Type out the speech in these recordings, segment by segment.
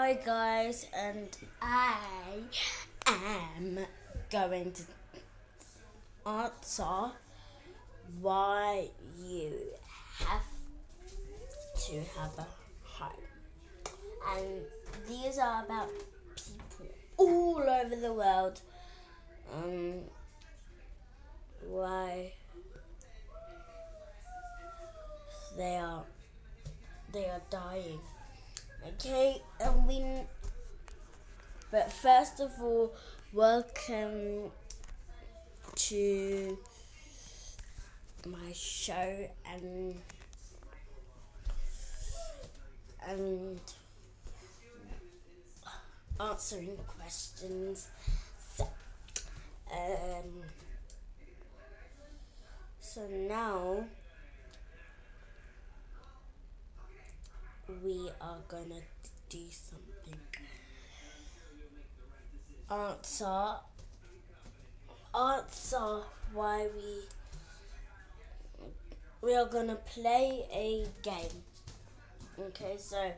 Hi guys, and I am going to answer why you have to have a home. And these are about people all over the world. Why they are dying. Okay, but first of all, welcome to my show and answering questions. So now we are gonna do something. Answer why we are gonna play a game. Okay, so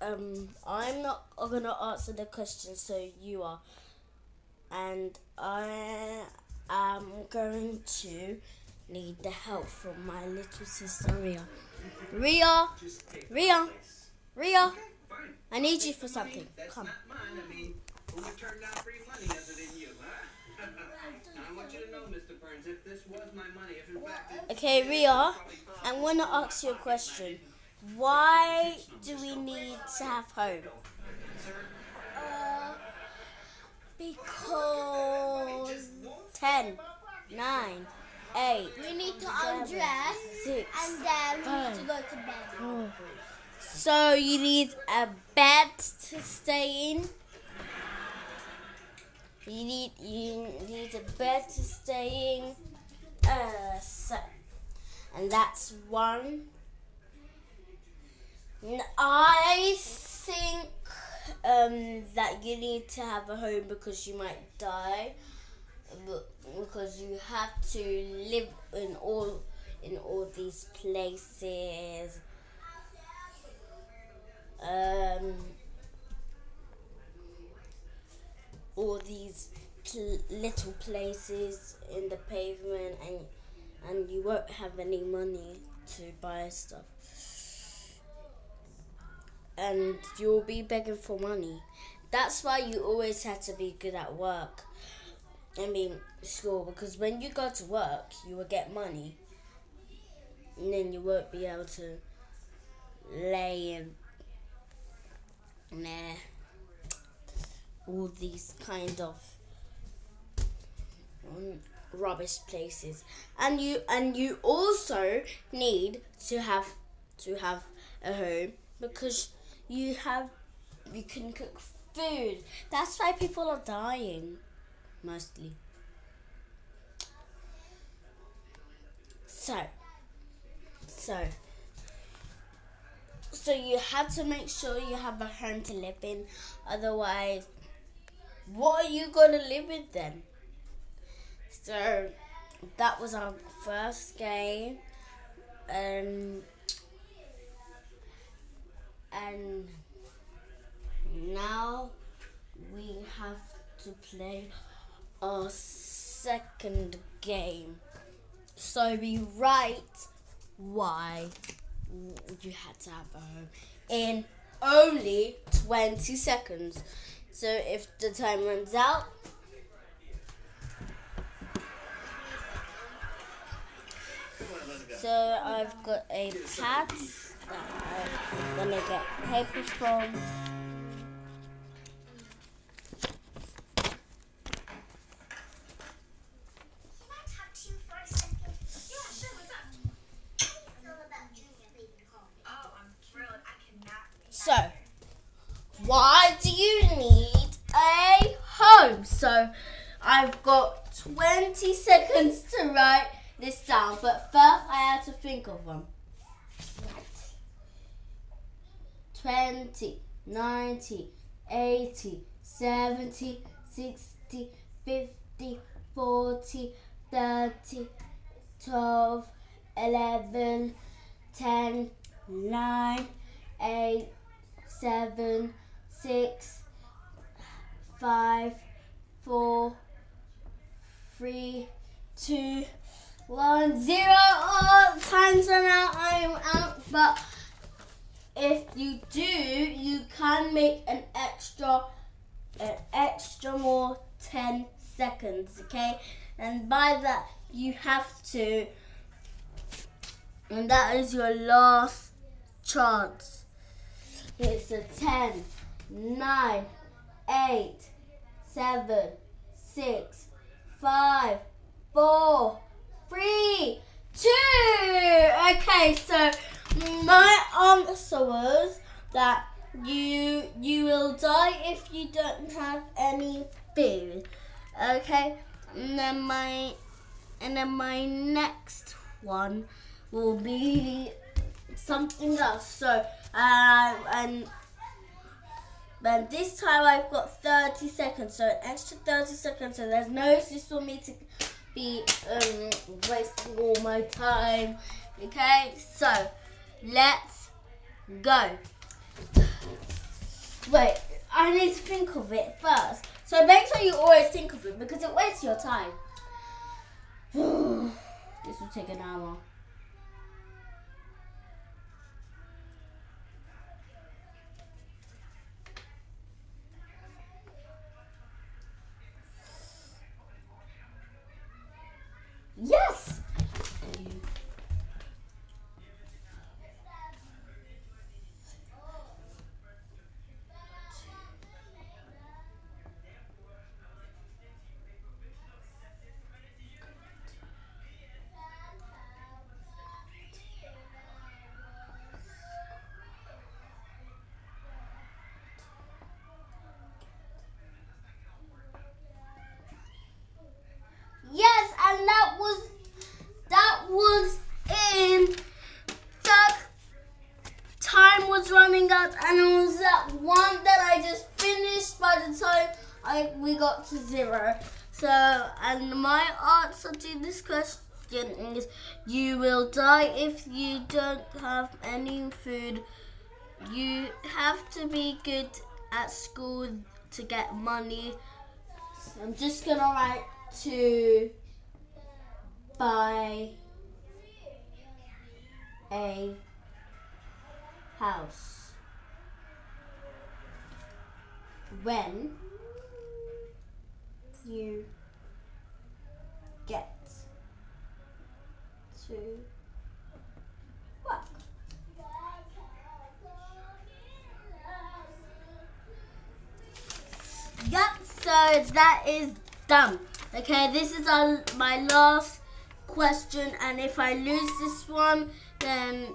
I'm not gonna answer the question, so you are, and I am going to need the help from my little sister Ria. Ria, I need you for something. Come. Okay, Ria, I'm going to ask you a question. Why do we need to have home? Because 10, 9, 8. We need to undress 6, and then we need to go to bed. So you need a bed to stay in. You need a bed to stay in. And that's one. I think that you need to have a home because you might die, because you have to live in all these places. All these little places in the pavement, and you won't have any money to buy stuff. And you'll be begging for money. That's why you always have to be good at work. School, because when you go to work, you will get money. And then you won't be able to lay in all these kind of rubbish places. And you also need to have a home because you can cook food. That's why people are dying mostly. So you have to make sure you have a home to live in. Otherwise, what are you gonna live in then? So that was our first game. And now we have to play our second game. So we write why you had to have a home in only 20 seconds. So if the time runs out, so I've got a pad that I'm gonna get paper from. So, why do you need a home? So, I've got 20 seconds to write this down, but first I have to think of one. 20, 90, 80, 70, 60, 50, 40, 30, 12, 11, 10, 9, 8, 7, 6, 5, 4, 3, 2, 1, 0. Oh, time's run out. I'm out. But if you do, you can make an extra more 10 seconds, okay? And by that, you have to, and that is your last chance. It's a 10, 9, 8, 7, 6, 5, 4, 3, 2. Okay, so my answer was that you will die if you don't have any food. Okay, and then my next one will be something else. So and this time I've got 30 seconds, so an extra 30 seconds. So there's no excuse for me to be wasting all my time. Okay, so let's go. Wait, I need to think of it first. So make sure you always think of it because it wastes your time. This will take an hour. Yes! Yes, and that was in that time was running out, and it was that one that I just finished by the time we got to 0. So, and my answer to this question is you will die if you don't have any food. You have to be good at school to get money. So I'm just gonna write to buy a house when you get to work. Yep, so that is done. Okay, this is my last question, and if I lose this one, then,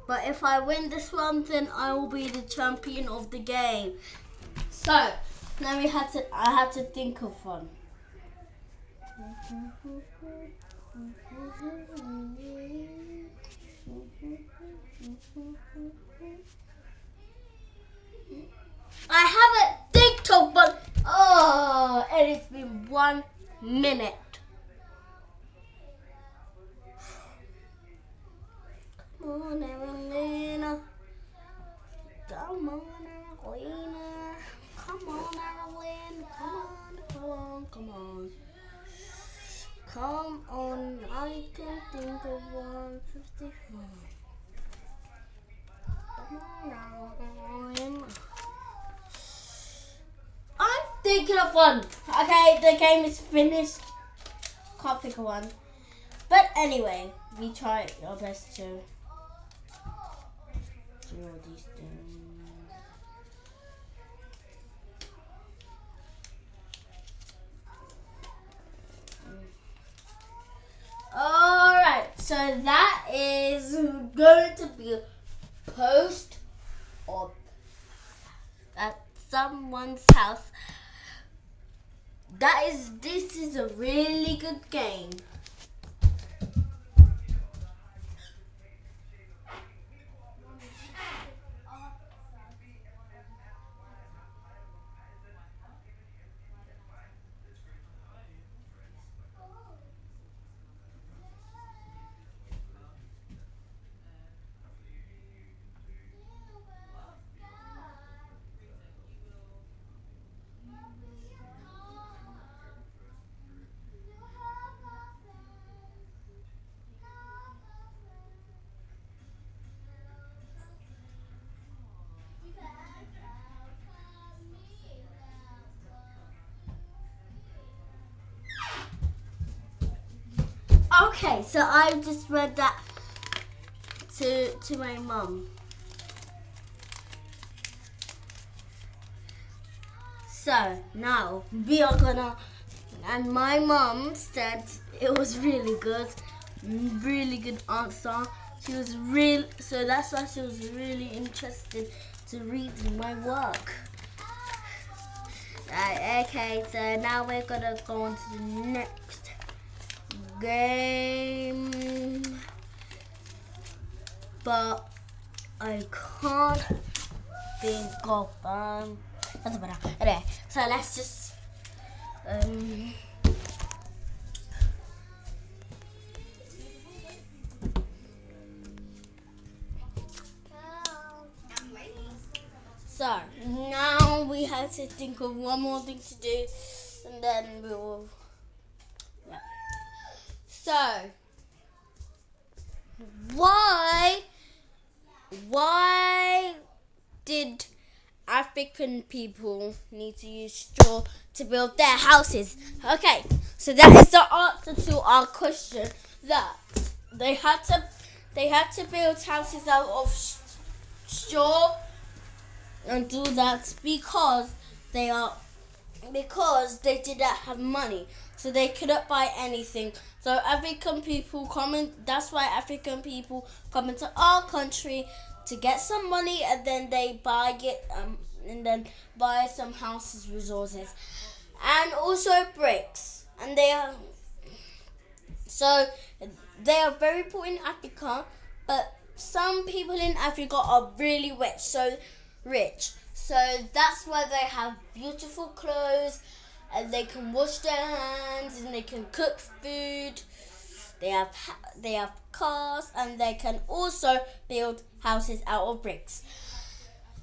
but if I win this one, then I will be the champion of the game. So now I had to think of one. I haven't think of one. Oh, and it's been 1 minute. Come on, Aaralyn. Come on, Aaralyn. Come on, Aaralyn. Come on. Come on, I can think of 154. Come on, Aaralyn. I'm thinking of one. Okay, the game is finished. Can't think of one. But anyway, we try our best to do all these things. Alright, so that is going to be a post or at someone's house. This is a really good game. Okay, so I just read that to my mum. So now we are gonna, and my mum said it was really good answer. She was so that's why she was really interested to read my work. Okay, so now we're gonna go on to the next game, but I can't think of doesn't matter. Anyway, so let's just so now we have to think of one more thing to do, and then we will. Yeah. So why did African people need to use straw to build their houses? Okay, so that is the answer to our question. That they had to build houses out of straw and do that because they didn't have money, so they couldn't buy anything. So that's why African people come into our country to get some money, and then they buy it, and then buy some houses, resources, and also bricks. And they are very poor in Africa, but some people in Africa are really rich. So that's why they have beautiful clothes, and they can wash their hands, and they can cook food. They have cars, and they can also build houses out of bricks,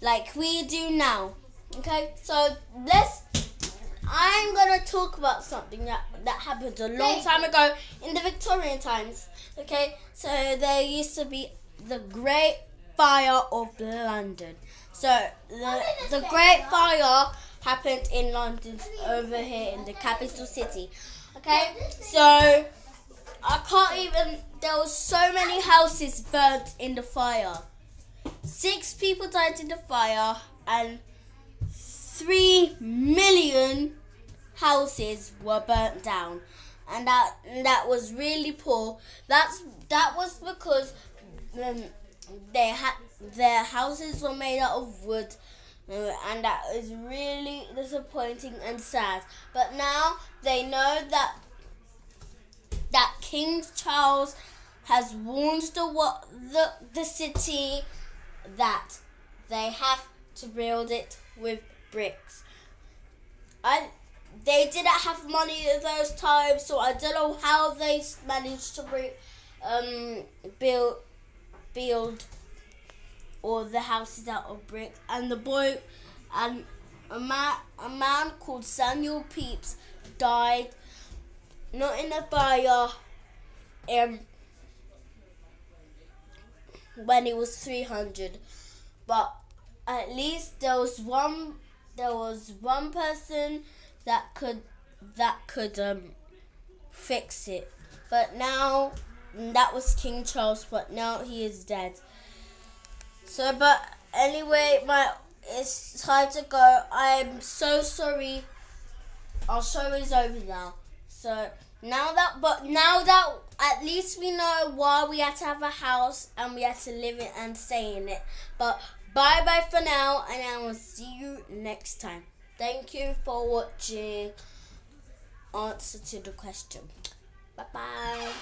like we do now. Okay, so I'm gonna talk about something that happened a long time ago in the Victorian times. Okay, so there used to be the Great Fire of London. So the Great Fire happened in London, over here in the capital city. Okay, so there was so many houses burnt in the fire. 6 people died in the fire, and 3 million houses were burnt down, and that was really poor. That was because their houses were made out of wood, and that is really disappointing and sad. But now they know that King Charles has warned the city that they have to build it with bricks. They didn't have money at those times, so I don't know how they managed to build all the houses out of bricks. And a man called Samuel Pepys died, not in a fire, when he was 300, but at least there was one person that could fix it. But now that was King Charles, but now he is dead. So, but anyway, it's time to go. I'm so sorry. Our show is over now. So now that at least we know why we had to have a house and we had to live it and stay in it. But bye for now, and I will see you next time. Thank you for watching Answer to the Question. Bye.